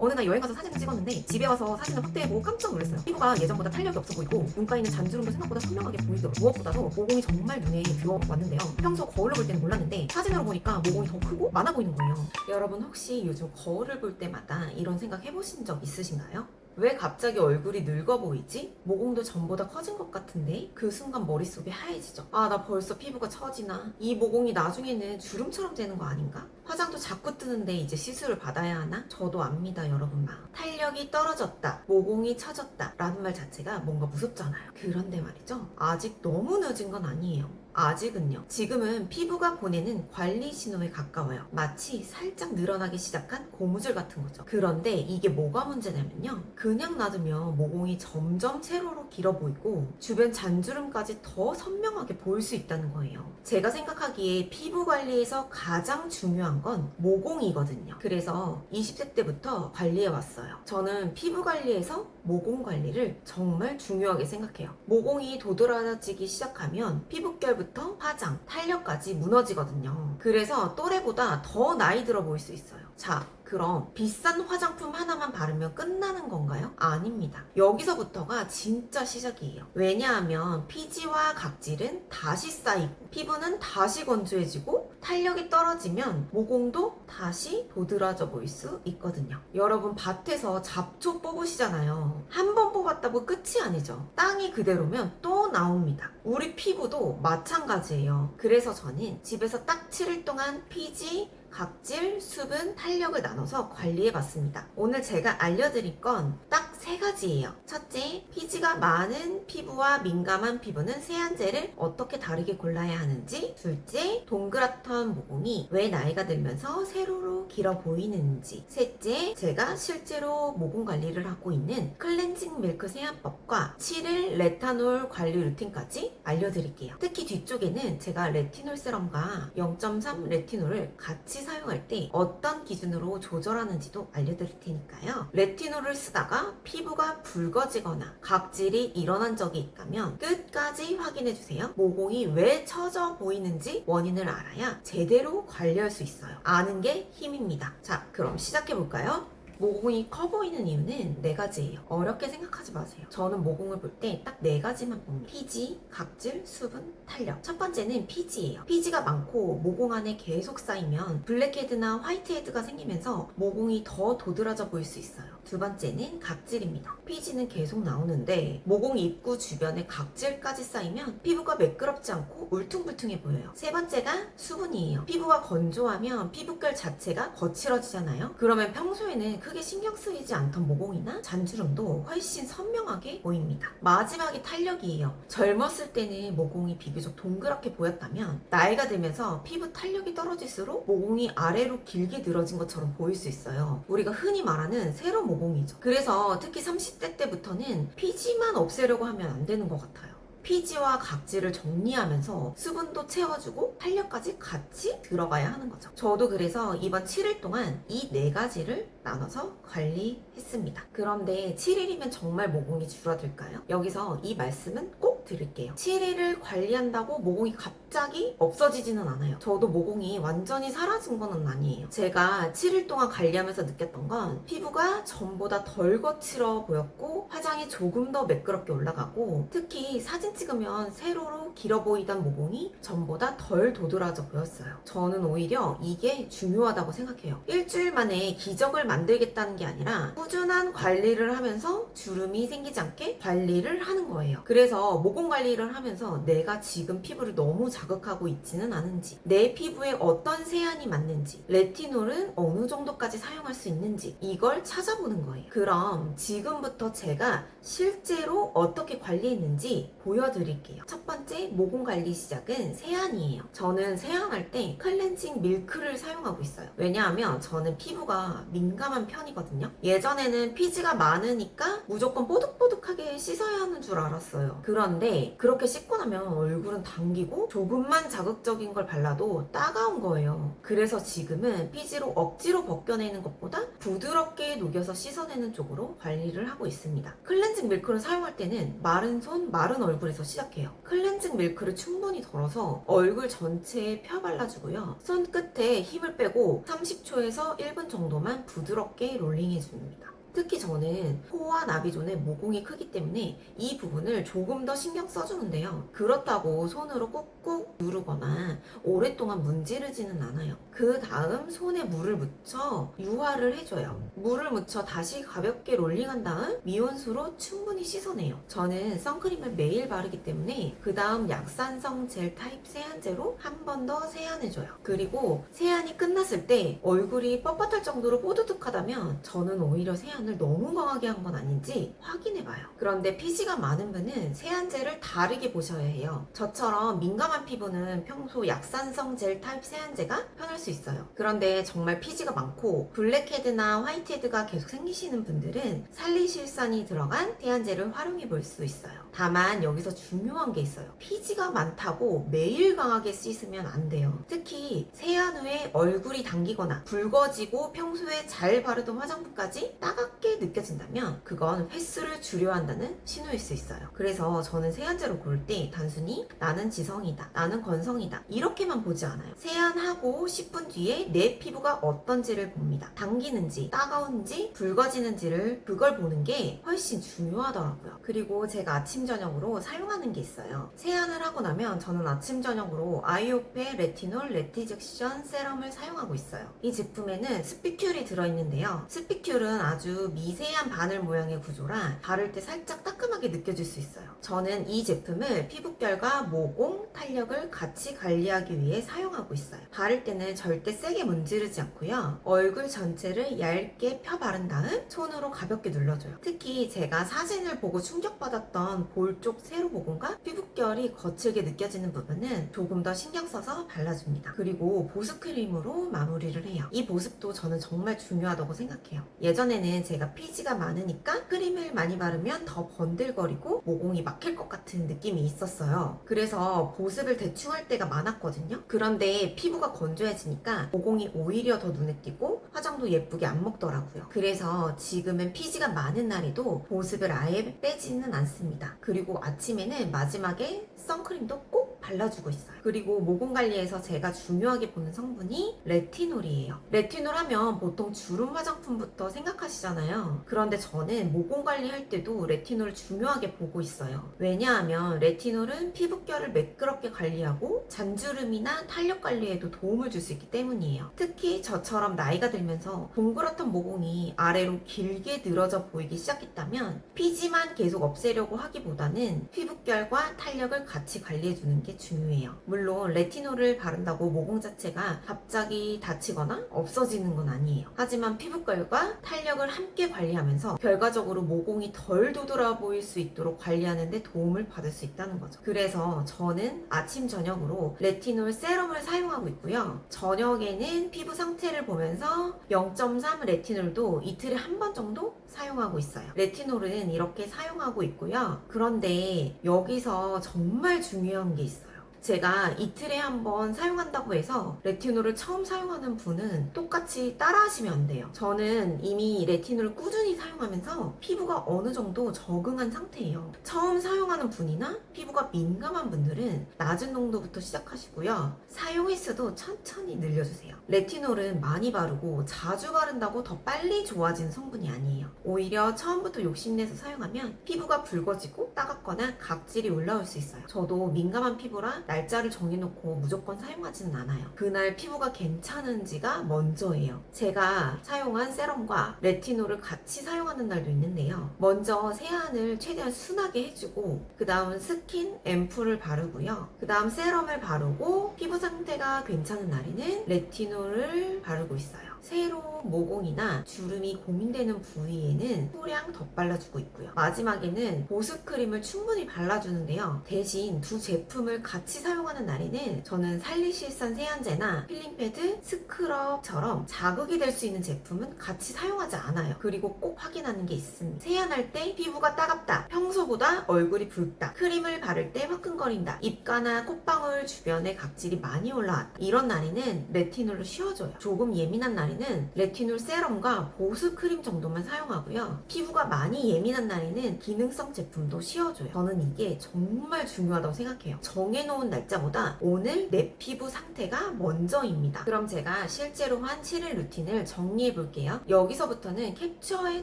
어느 날 여행 가서 사진을 찍었는데 집에 와서 사진을 확대해보고 깜짝 놀랐어요. 피부가 예전보다 탄력이 없어 보이고 눈가 있는 잔주름도 생각보다 선명하게 보이더라고요. 무엇보다도 모공이 정말 눈에 들어왔는데요. 평소 거울로 볼 때는 몰랐는데 사진으로 보니까 모공이 더 크고 많아 보이는 거예요. 여러분 혹시 요즘 거울을 볼 때마다 이런 생각 해보신 적 있으신가요? 왜 갑자기 얼굴이 늙어 보이지? 모공도 전보다 커진 것 같은데? 그 순간 머릿속이 하얘지죠. 아, 나 벌써 피부가 처지나? 이 모공이 나중에는 주름처럼 되는 거 아닌가? 화장도 자꾸 뜨는데 이제 시술을 받아야 하나? 저도 압니다, 여러분 마음. 탄력이 떨어졌다, 모공이 처졌다 라는 말 자체가 뭔가 무섭잖아요. 그런데 말이죠, 아직 너무 늦은 건 아니에요. 아직은요. 지금은 피부가 보내는 관리 신호에 가까워요. 마치 살짝 늘어나기 시작한 고무줄 같은 거죠. 그런데 이게 뭐가 문제냐면요, 그냥 놔두면 모공이 점점 세로로 길어 보이고 주변 잔주름까지 더 선명하게 보일 수 있다는 거예요. 제가 생각하기에 피부 관리에서 가장 중요한 건 모공이거든요. 그래서 20대 때부터 관리해 왔어요. 저는 피부 관리에서 모공 관리를 정말 중요하게 생각해요. 모공이 도드라지기 시작하면 피부결부터 화장, 탄력까지 무너지거든요. 그래서 또래보다 더 나이 들어 보일 수 있어요. 자, 그럼 비싼 화장품 하나만 바르면 끝나는 건가요? 아닙니다. 여기서부터가 진짜 시작이에요. 왜냐하면 피지와 각질은 다시 쌓이고 피부는 다시 건조해지고 탄력이 떨어지면 모공도 다시 도드라져 보일 수 있거든요. 여러분 밭에서 잡초 뽑으시잖아요. 한 번 뽑았다고 끝이 아니죠. 땅이 그대로면 또 나옵니다. 우리 피부도 마찬가지예요. 그래서 저는 집에서 딱 7일 동안 피지, 각질, 수분, 탄력을 나눠서 관리해봤습니다. 오늘 제가 알려드릴 건 딱 3가지예요. 첫째, 피지가 많은 피부와 민감한 피부는 세안젤을 어떻게 다르게 골라야 하는지. 둘째, 동그랗던 모공이 왜 나이가 들면서 세로로 길어 보이는지. 셋째, 제가 실제로 모공 관리를 하고 있는 클렌징 밀크 세안법과 7일 레타놀 관리 루틴까지 알려드릴게요. 특히 뒤쪽에는 제가 레티놀 세럼과 0.3 레티놀을 같이 사용할 때 어떤 기준으로 조절하는지도 알려드릴 테니까요. 레티놀을 쓰다가 피부가 붉어지거나 각질이 일어난 적이 있다면 끝까지 확인해주세요. 모공이 왜 처져 보이는지 원인을 알아야 제대로 관리할 수 있어요. 아는 게 힘입니다. 자, 그럼 시작해볼까요? 모공이 커 보이는 이유는 4가지예요. 어렵게 생각하지 마세요. 저는 모공을 볼 때 딱 4가지만 봅니다. 피지, 각질, 수분, 탄력. 첫 번째는 피지예요. 피지가 많고 모공 안에 계속 쌓이면 블랙헤드나 화이트헤드가 생기면서 모공이 더 도드라져 보일 수 있어요. 두 번째는 각질입니다. 피지는 계속 나오는데 모공 입구 주변에 각질까지 쌓이면 피부가 매끄럽지 않고 울퉁불퉁해 보여요. 세 번째가 수분이에요. 피부가 건조하면 피부결 자체가 거칠어지잖아요. 그러면 평소에는 크게 신경 쓰이지 않던 모공이나 잔주름도 훨씬 선명하게 보입니다. 마지막이 탄력이에요. 젊었을 때는 모공이 비교적 동그랗게 보였다면 나이가 들면서 피부 탄력이 떨어질수록 모공이 아래로 길게 늘어진 것처럼 보일 수 있어요. 우리가 흔히 말하는 세로 모공이죠. 그래서 특히 30대 때부터는 피지만 없애려고 하면 안 되는 것 같아요. 피지와 각질을 정리하면서 수분도 채워주고 탄력까지 같이 들어가야 하는 거죠. 저도 그래서 이번 7일 동안 이 4가지를 나눠서 관리했습니다. 그런데 7일이면 정말 모공이 줄어들까요? 여기서 이 말씀은 꼭 드릴게요. 7일을 관리한다고 모공이 갑자기 없어지지는 않아요. 저도 모공이 완전히 사라진 건 아니에요. 제가 7일 동안 관리하면서 느꼈던 건 피부가 전보다 덜 거칠어 보였고 화장이 조금 더 매끄럽게 올라가고 특히 사진 찍으면 세로로 길어 보이던 모공이 전보다 덜 도드라져 보였어요. 저는 오히려 이게 중요하다고 생각해요. 일주일 만에 기적을 만들겠다는 게 아니라 꾸준한 관리를 하면서 주름이 생기지 않게 관리를 하는 거예요. 그래서 모공 관리를 하면서 내가 지금 피부를 너무 자극하고 있지는 않은지, 내 피부에 어떤 세안이 맞는지, 레티놀은 어느 정도까지 사용할 수 있는지 이걸 찾아보는 거예요. 그럼 지금부터 제가 실제로 어떻게 관리했는지 보여드릴게요. 첫 번째 모공 관리 시작은 세안이에요. 저는 세안할 때 클렌징 밀크를 사용하고 있어요. 왜냐하면 저는 피부가 민감한 편이거든요. 예전에는 피지가 많으니까 무조건 뽀득뽀득하게 씻어야 하는 줄 알았어요. 그런데 그런데 그렇게 씻고 나면 얼굴은 당기고 조금만 자극적인 걸 발라도 따가운 거예요. 그래서 지금은 피지로 억지로 벗겨내는 것보다 부드럽게 녹여서 씻어내는 쪽으로 관리를 하고 있습니다. 클렌징 밀크를 사용할 때는 마른 손, 마른 얼굴에서 시작해요. 클렌징 밀크를 충분히 덜어서 얼굴 전체에 펴 발라주고요. 손끝에 힘을 빼고 30초에서 1분 정도만 부드럽게 롤링해줍니다. 특히 저는 코와 나비존의 모공이 크기 때문에 이 부분을 조금 더 신경 써주는데요. 그렇다고 손으로 꾹꾹 누르거나 오랫동안 문지르지는 않아요. 그 다음 손에 물을 묻혀 유화를 해줘요. 물을 묻혀 다시 가볍게 롤링한 다음 미온수로 충분히 씻어내요. 저는 선크림을 매일 바르기 때문에 그 다음 약산성 젤 타입 세안제로 한 번 더 세안해줘요. 그리고 세안이 끝났을 때 얼굴이 뻣뻣할 정도로 뽀드득하다면 저는 오히려 세안을 너무 강하게 한 건 아닌지 확인해봐요. 그런데 피지가 많은 분은 세안제를 다르게 보셔야 해요. 저처럼 민감한 피부는 평소 약산성 젤 타입 세안제가 편할 수 있어요. 그런데 정말 피지가 많고 블랙헤드나 화이트헤드가 계속 생기시는 분들은 살리실산이 들어간 세안제를 활용해 볼 수 있어요. 다만 여기서 중요한 게 있어요. 피지가 많다고 매일 강하게 씻으면 안 돼요. 특히 세안 후에 얼굴이 당기거나 붉어지고 평소에 잘 바르던 화장품까지 따갑게 느껴진다면 그건 횟수를 줄여야 한다는 신호일 수 있어요. 그래서 저는 세안제로 고를 때 단순히 나는 지성이다, 나는 건성이다 이렇게만 보지 않아요. 세안하고 10분 뒤에 내 피부가 어떤지를 봅니다. 당기는지, 따가운지, 붉어지는지를 그걸 보는 게 훨씬 중요하더라고요. 그리고 제가 아침 저녁으로 사용하는 게 있어요. 세안을 하고 나면 저는 아침 저녁으로 아이오페 레티놀 레티젝션 세럼을 사용하고 있어요. 이 제품에는 스피큘이 들어있는데요. 스피큘은 아주 미세한 바늘 모양의 구조라 바를 때 살짝 따끔하게 느껴질 수 있어요. 저는 이 제품을 피부결과 모공, 탄력을 같이 관리하기 위해 사용하고 있어요. 바를 때는 절대 세게 문지르지 않고요. 얼굴 전체를 얇게 펴 바른 다음 손으로 가볍게 눌러줘요. 특히 제가 사진을 보고 충격받았던 볼 쪽 세로 모공과 피부결이 거칠게 느껴지는 부분은 조금 더 신경 써서 발라줍니다. 그리고 보습크림으로 마무리를 해요. 이 보습도 저는 정말 중요하다고 생각해요. 예전에는 제가 피지가 많으니까 크림을 많이 바르면 더 번들거리고 모공이 막힐 것 같은 느낌이 있었어요. 그래서 보습을 대충 할 때가 많았거든요. 그런데 피부가 건조해지니까 모공이 오히려 더 눈에 띄고 화장도 예쁘게 안 먹더라고요. 그래서 지금은 피지가 많은 날에도 보습을 아예 빼지는 않습니다. 그리고 아침에는 마지막에 선크림도 꼭 발라주고 있어요. 그리고 모공 관리에서 제가 중요하게 보는 성분이 레티놀이에요. 레티놀 하면 보통 주름 화장품부터 생각하시잖아요. 그런데 저는 모공 관리할 때도 레티놀 중요하게 보고 있어요. 왜냐하면 레티놀은 피부결을 매끄럽게 관리하고 잔주름이나 탄력 관리에도 도움을 줄 수 있기 때문이에요. 특히 저처럼 나이가 들면서 동그랗던 모공이 아래로 길게 늘어져 보이기 시작했다면 피지만 계속 없애려고 하기보다는 피부결과 탄력을 같이 관리해주는 게 중요해요. 물론 레티놀을 바른다고 모공 자체가 갑자기 다치거나 없어지는 건 아니에요. 하지만 피부결과 탄력을 함께 관리하면서 결과적으로 모공이 덜 도드라 보일 수 있도록 관리하는 데 도움을 받을 수 있다는 거죠. 그래서 저는 아침 저녁으로 레티놀 세럼을 사용하고 있고요. 저녁에는 피부 상태를 보면서 0.3 레티놀도 이틀에 한 번 정도 사용하고 있어요. 레티놀은 이렇게 사용하고 있고요. 그런데 여기서 정말 중요한 게 있어요. 제가 이틀에 한 번 사용한다고 해서 레티놀을 처음 사용하는 분은 똑같이 따라 하시면 안 돼요. 저는 이미 레티놀을 꾸준히 사용하면서 피부가 어느 정도 적응한 상태예요. 처음 사용하는 분이나 피부가 민감한 분들은 낮은 농도부터 시작하시고요. 사용 횟수도 천천히 늘려주세요. 레티놀은 많이 바르고 자주 바른다고 더 빨리 좋아지는 성분이 아니에요. 오히려 처음부터 욕심내서 사용하면 피부가 붉어지고 따갑거나 각질이 올라올 수 있어요. 저도 민감한 피부라 날짜를 정해놓고 무조건 사용하지는 않아요. 그날 피부가 괜찮은지가 먼저예요. 제가 사용한 세럼과 레티놀을 같이 사용하는 날도 있는데요. 먼저 세안을 최대한 순하게 해주고 그 다음 스킨 앰플을 바르고요. 그 다음 세럼을 바르고 피부 상태가 괜찮은 날에는 레티놀을 바르고 있어요. 세로 모공이나 주름이 고민되는 부위에는 소량 덧발라주고 있고요. 마지막에는 보습크림을 충분히 발라주는데요. 대신 두 제품을 같이 사용하는 날에는 저는 살리실산 세안제나 필링패드, 스크럽처럼 자극이 될 수 있는 제품은 같이 사용하지 않아요. 그리고 꼭 확인하는 게 있습니다. 세안할 때 피부가 따갑다, 평소보다 얼굴이 붉다, 크림을 바를 때 화끈거린다, 입가나 콧방울 주변에 각질이 많이 올라왔다, 이런 날에는 레티놀로 씌워줘요. 조금 예민한 날에는 레티놀 세럼과 보습크림 정도만 사용하고요. 피부가 많이 예민한 날에는 기능성 제품도 씌워줘요. 저는 이게 정말 중요하다고 생각해요. 정해놓은 날짜보다 오늘 내 피부 상태가 먼저입니다. 그럼 제가 실제로 한 7일 루틴을 정리해 볼게요. 여기서부터는 캡처해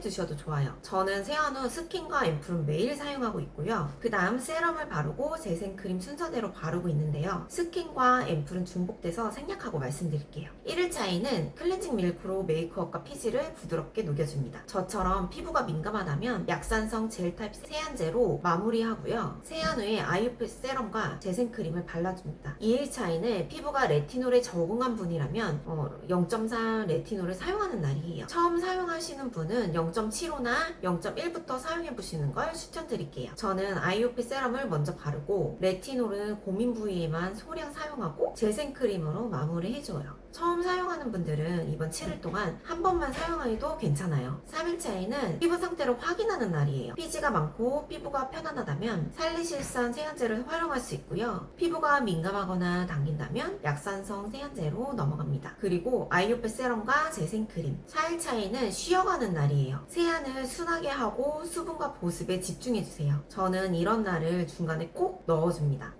두셔도 좋아요. 저는 세안 후 스킨과 앰플은 매일 사용하고 있고요. 그 다음 세럼을 바르고 재생크림 순서대로 바르고 있는데요. 스킨과 앰플은 중복돼서 생략하고 말씀드릴게요. 1일차에는 클렌징 밀크로 메이크업과 피지를 부드럽게 녹여줍니다. 저처럼 피부가 민감하다면 약산성 젤 타입 세안제로 마무리하고요. 세안 후에 아이오패스 세럼과 재생크림을 발라줍니다. 2일차에는 피부가 레티놀에 적응한 분이라면 0.3 레티놀을 사용하는 날이에요. 처음 사용하시는 분은 0.75나 0.1부터 사용해보시는 걸 추천드릴게요. 저는 아이오패스 세럼을 먼저 바르고 레티놀은 고민 부위에만 소량 사용하고 재생크림으로 마무리해줘요. 처음 사용하는 분들은 이번 7일 동안 한 번만 사용해도 괜찮아요. 3일차에는 피부 상태를 확인하는 날이에요. 피지가 많고 피부가 편안하다면 살리실산 세안제를 활용할 수 있고요. 피부가 민감하거나 당긴다면 약산성 세안제로 넘어갑니다. 그리고 아이오패스 세럼과 재생크림. 4일차에는 쉬어가는 날이에요. 세안을 순하게 하고 수분과 보습에 집중해주세요. 저는 이런 날을 중간에 꼭 넣어줍니다.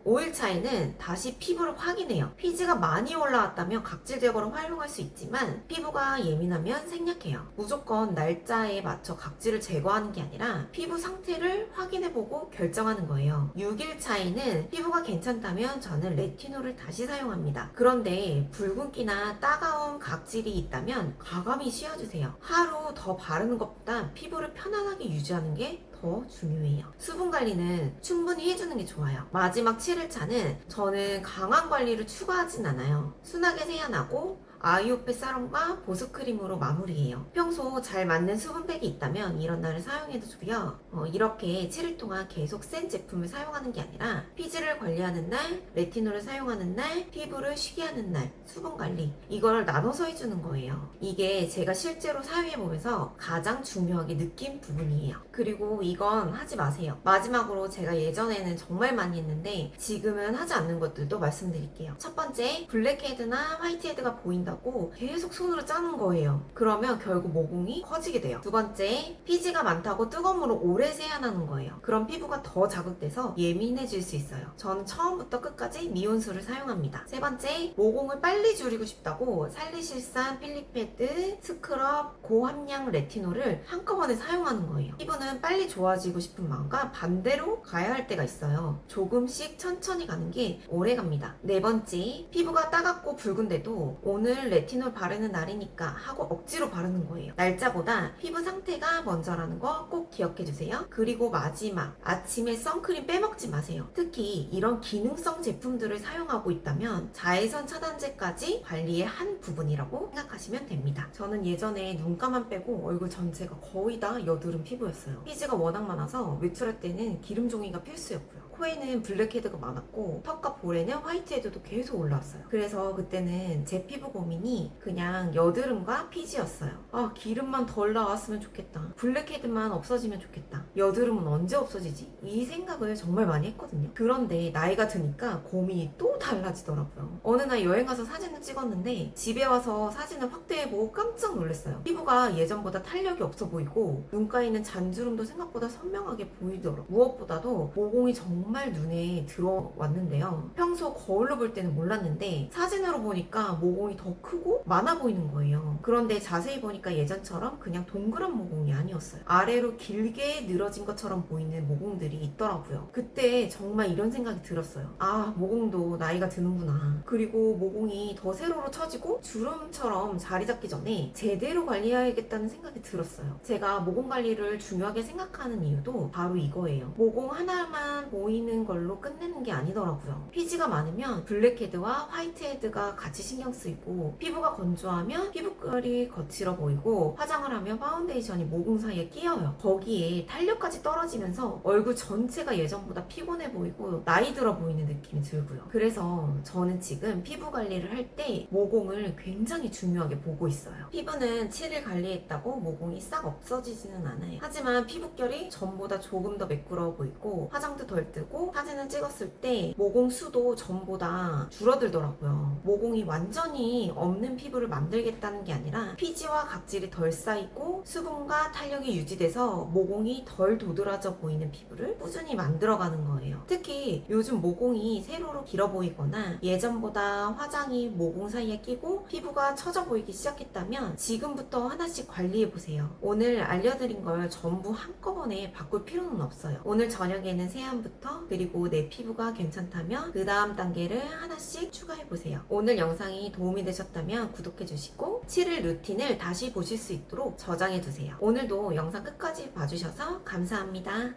5일차에는 다시 피부를 확인해요. 피지가 많이 올라왔다면 각질 제거로 활용할 수 있지만 피부가 예민하면 생략해요. 무조건 날짜에 맞춰 각질을 제거하는 게 아니라 피부 상태를 확인해보고 결정하는 거예요. 6일차에는 피부가 괜찮다면 저는 레티놀을 다시 사용합니다. 그런데 붉은기나 따가운 각질이 있다면 과감히 씌워주세요. 하루 더 바르는 것보다 피부를 편안하게 유지하는 게 더 중요해요. 수분 관리는 충분히 해주는 게 좋아요. 마지막 7일차는 저는 강한 관리를 추가하진 않아요. 순하게 세안하고 아이오패스 세럼과 보습크림으로 마무리해요. 평소 잘 맞는 수분팩이 있다면 이런 날을 사용해도 좋고요. 이렇게 7일 동안 계속 센 제품을 사용하는 게 아니라 피지를 관리하는 날, 레티놀을 사용하는 날, 피부를 쉬게 하는 날, 수분 관리, 이걸 나눠서 해주는 거예요. 이게 제가 실제로 사용해보면서 가장 중요하게 느낀 부분이에요. 그리고 이건 하지 마세요. 마지막으로 제가 예전에는 정말 많이 했는데 지금은 하지 않는 것들도 말씀드릴게요. 첫 번째, 블랙헤드나 화이트헤드가 보인다 계속 손으로 짜는 거예요. 그러면 결국 모공이 커지게 돼요. 두 번째, 피지가 많다고 뜨거운 물을 오래 세안하는 거예요. 그럼 피부가 더 자극돼서 예민해질 수 있어요. 저는 처음부터 끝까지 미온수를 사용합니다. 세 번째, 모공을 빨리 줄이고 싶다고 살리실산 필링패드, 스크럽, 고함량 레티놀을 한꺼번에 사용하는 거예요. 피부는 빨리 좋아지고 싶은 마음과 반대로 가야 할 때가 있어요. 조금씩 천천히 가는 게 오래 갑니다. 네 번째, 피부가 따갑고 붉은데도 오늘 레티놀 바르는 날이니까 하고 억지로 바르는 거예요. 날짜보다 피부 상태가 먼저라는 거 꼭 기억해주세요. 그리고 마지막, 아침에 선크림 빼먹지 마세요. 특히 이런 기능성 제품들을 사용하고 있다면 자외선 차단제까지 관리의 한 부분이라고 생각하시면 됩니다. 저는 예전에 눈가만 빼고 얼굴 전체가 거의 다 여드름 피부였어요. 피지가 워낙 많아서 외출할 때는 기름 종이가 필수였고요. 코에는 블랙헤드가 많았고 턱과 볼에는 화이트헤드도 계속 올라왔어요. 그래서 그때는 제 피부 고민이 그냥 여드름과 피지였어요. 기름만 덜 나왔으면 좋겠다. 블랙헤드만 없어지면 좋겠다. 여드름은 언제 없어지지? 이 생각을 정말 많이 했거든요. 그런데 나이가 드니까 고민이 또 달라지더라고요. 어느 날 여행 가서 사진을 찍었는데 집에 와서 사진을 확대해보고 깜짝 놀랐어요. 피부가 예전보다 탄력이 없어 보이고 눈가에 있는 잔주름도 생각보다 선명하게 보이더라고요. 무엇보다도 모공이 정말 눈에 들어왔는데요. 평소 거울로 볼 때는 몰랐는데 사진으로 보니까 모공이 더 크고 많아 보이는 거예요. 그런데 자세히 보니까 예전처럼 그냥 동그란 모공이 아니었어요. 아래로 길게 늘어진 것처럼 보이는 모공들이 있더라고요. 그때 정말 이런 생각이 들었어요. 모공도 나이가 드는구나. 그리고 모공이 더 세로로 처지고 주름처럼 자리 잡기 전에 제대로 관리해야겠다는 생각이 들었어요. 제가 모공 관리를 중요하게 생각하는 이유도 바로 이거예요. 모공 하나만 보이는 보이는 걸로 끝내는 게 아니더라고요. 피지가 많으면 블랙헤드와 화이트헤드가 같이 신경 쓰이고, 피부가 건조하면 피부결이 거칠어 보이고, 화장을 하면 파운데이션이 모공 사이에 끼어요. 거기에 탄력까지 떨어지면서 얼굴 전체가 예전보다 피곤해 보이고 나이 들어 보이는 느낌이 들고요. 그래서 저는 지금 피부 관리를 할 때 모공을 굉장히 중요하게 보고 있어요. 피부는 7일 관리했다고 모공이 싹 없어지지는 않아요. 하지만 피부결이 전보다 조금 더 매끄러워 보이고 화장도 덜 뜨고 사진을 찍었을 때 모공 수도 전보다 줄어들더라고요. 모공이 완전히 없는 피부를 만들겠다는 게 아니라 피지와 각질이 덜 쌓이고 수분과 탄력이 유지돼서 모공이 덜 도드라져 보이는 피부를 꾸준히 만들어가는 거예요. 특히 요즘 모공이 세로로 길어 보이거나 예전보다 화장이 모공 사이에 끼고 피부가 처져 보이기 시작했다면 지금부터 하나씩 관리해보세요. 오늘 알려드린 걸 전부 한꺼번에 바꿀 필요는 없어요. 오늘 저녁에는 세안부터, 그리고 내 피부가 괜찮다면 그 다음 단계를 하나씩 추가해보세요. 오늘 영상이 도움이 되셨다면 구독해주시고 7일 루틴을 다시 보실 수 있도록 저장해두세요. 오늘도 영상 끝까지 봐주셔서 감사합니다.